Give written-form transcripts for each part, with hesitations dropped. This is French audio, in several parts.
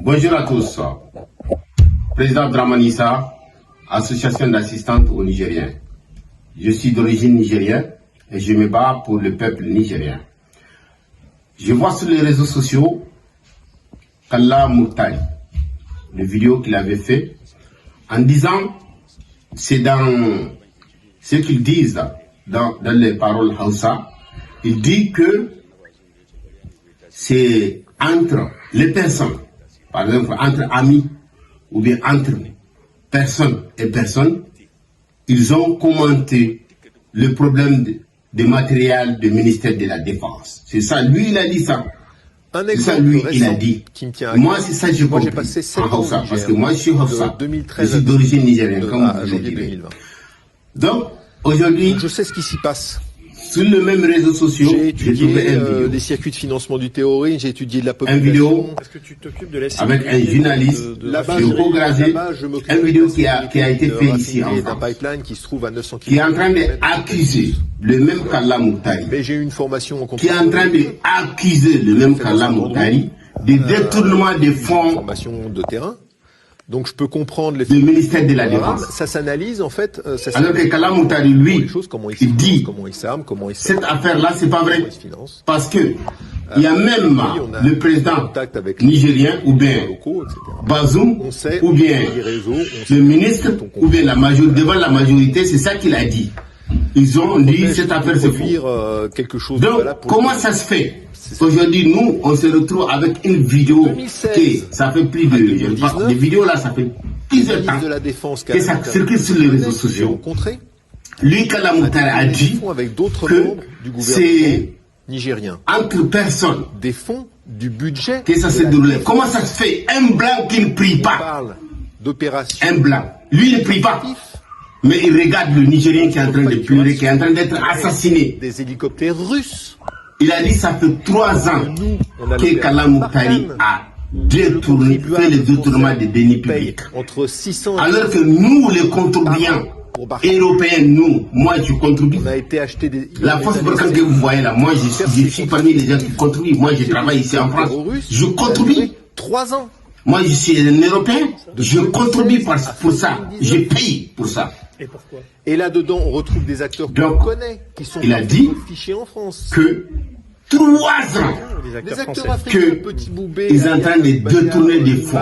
Bonjour à tous. Président Dramane Issa, association d'assistantes aux Nigériens. Je suis d'origine nigérienne et je me bats pour le peuple nigérien. Je vois sur les réseaux sociaux Kalla Moutari, le vidéo qu'il avait fait en disant, c'est dans ce qu'ils disent dans les paroles Hausa, il dit que c'est entre les personnes, par exemple entre amis ou bien entre personne et personne, ils ont commenté le problème de matériel du ministère de la Défense. C'est ça, lui il a dit ça. C'est ça, lui il a dit. Moi c'est ça que je comprends en Hausa, parce que moi je suis Hausa, je suis d'origine nigérienne, comme vous le direz. Donc, aujourd'hui, je sais ce qui s'y passe. Sur les mêmes réseaux sociaux, j'ai étudié des circuits de financement du terrorisme, j'ai étudié de la population. Une vidéo que tu t'occupes de la avec un journaliste, une vidéo qui a été faite ici en France, pipeline qui se trouve à 900 km. qui est en train d'accuser le même Kalla Moutari, Mais j'ai eu une formation en qui est en train d'accuser le même Kalla Moutari de détournement des fonds formation de terrain. Donc je peux comprendre les du ministère de la Défense. Ça s'analyse en fait. Alors que Kalla Moutari, lui, il dit comment il s'arme, comment il cette affaire-là, c'est pas vrai. finance. Parce que il y a même le président nigérien ou bien Bazoum ou bien le ministre ou bien la majorité, devant la majorité, c'est ça qu'il a dit. Ils ont dit cette affaire c'est faux. Quelque chose. Donc comment ça se fait? Aujourd'hui, nous, on se retrouve avec une vidéo qui, ça fait plus de... Les vidéos là, ça fait plusieurs temps que ça circule sur les réseaux sociaux. Lui, Kalla Moutari a dit que c'est nigérien. entre personnes Des fonds du budget que ça se déroule. Comment ça se fait? Un blanc qui ne prie pas. Parle d'opération. Un blanc. Lui, il ne prie pas. Mais il regarde le Nigérien qui est en train de pleurer, qui est en train d'être assassiné. Des hélicoptères russes. Il a dit ça fait 3 ans que Kalla Moutari a détourné, fait le détournement des deniers publics. Entre 600 Alors que nous, les contribuants européens, moi je contribue. On a été acheté des... La force Burkina que vous voyez là, moi je suis parmi les gens qui contribuent. Moi je travaille ici en France. Je contribue. 3 ans. Moi je suis un Européen. Je contribue pour ça. Je paye pour ça. Et pourquoi? Et là-dedans, on retrouve des acteurs qu'on connaît, qui sont il a dit fichés en France. Que 3 ans des acteurs africains, Petit Boubé, ils sont en train de détourner des fonds.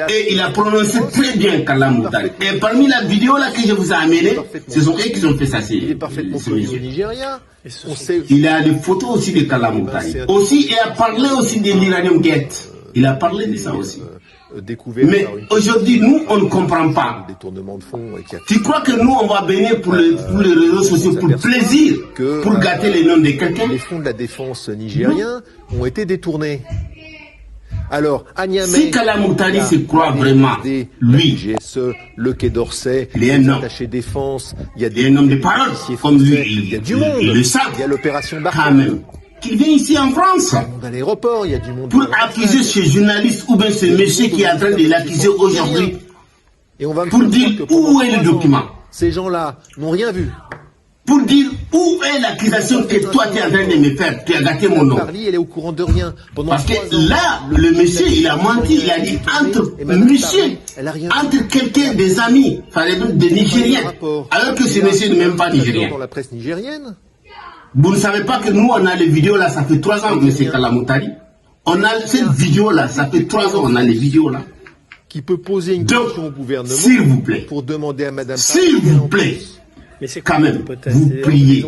Et il a prononcé très bien Kalla Moutari. Et parmi la vidéo là que je vous ai amenée, ce sont eux qui ont fait ça. Il est parfaitement connu au Nigeria. Il a des photos aussi de Kalla Moutari. Aussi, il a parlé aussi de l'Iranium Gate. Il a parlé de ça aussi. Mais aujourd'hui, nous, on ne comprend pas. Tu crois que nous, on va venir pour les réseaux sociaux pour plaisir, pour gâter les noms de quelqu'un? Les fonds de la défense nigériens ont été détournés. Alors, à Niamey, si Kalla Moutari se croit vraiment, lui, GSE, le Quai d'Orsay, les attachés défense, il y a des hommes de parole, comme lui, il y a du monde, il le sait, il y a l'opération quand même. Qu'il vient ici en France à l'aéroport, il y a du monde pour accuser ce journaliste ou bien ce monsieur qui est en train de l'accuser aujourd'hui pour dire où est le document. Ces gens-là n'ont rien vu. Pour dire où est l'accusation que toi tu es en train de me faire, tu as gâté mon nom. Elle est au courant de rien. Parce que là, le monsieur, il a menti, il a dit entre monsieur, entre quelqu'un des amis, par exemple des Nigériens, alors que ce monsieur n'est même pas nigérien. Dans la presse nigérienne. Vous ne savez pas que nous, on a les vidéos là, ça fait 3 ans, M. Kalla Moutari. On a cette vidéo là, ça fait 3 ans, on a les vidéos là. Qui peut poser une question au gouvernement, s'il vous plaît, pour demander à Madame s'il vous plaît, mais c'est quand même, vous priez.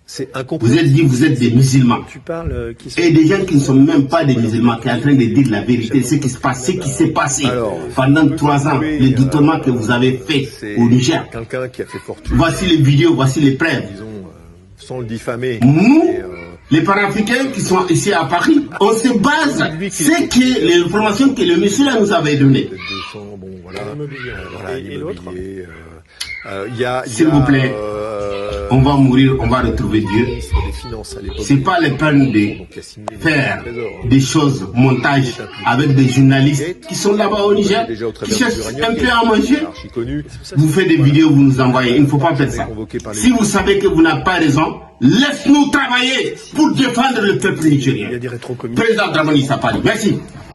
C'est vous êtes dit, vous êtes des musulmans. Tu parles, et des gens qui ne sont même pas des musulmans, qui sont en train de dire la vérité, ce qui se passe, ce qui s'est passé pendant 3 ans, le détournement que vous avez fait au Niger. Quelqu'un qui a fait fortune. Voici les vidéos, voici les preuves. Sans le diffamer. Nous, les panafricains qui sont ici à Paris, on se base, c'est que l'information que le monsieur là nous avait donnée. Et l'autre s'il vous plaît, on va mourir, on va retrouver Dieu. C'est pas la peine de faire des choses, montage avec des journalistes qui sont là-bas au Niger, qui cherchent un peu à manger. Vous faites des vidéos, vous nous envoyez. Il ne faut pas faire ça. Si vous savez que vous n'avez pas raison, laisse-nous travailler pour défendre le peuple nigérien. Président Dramane Issa Paris. Merci.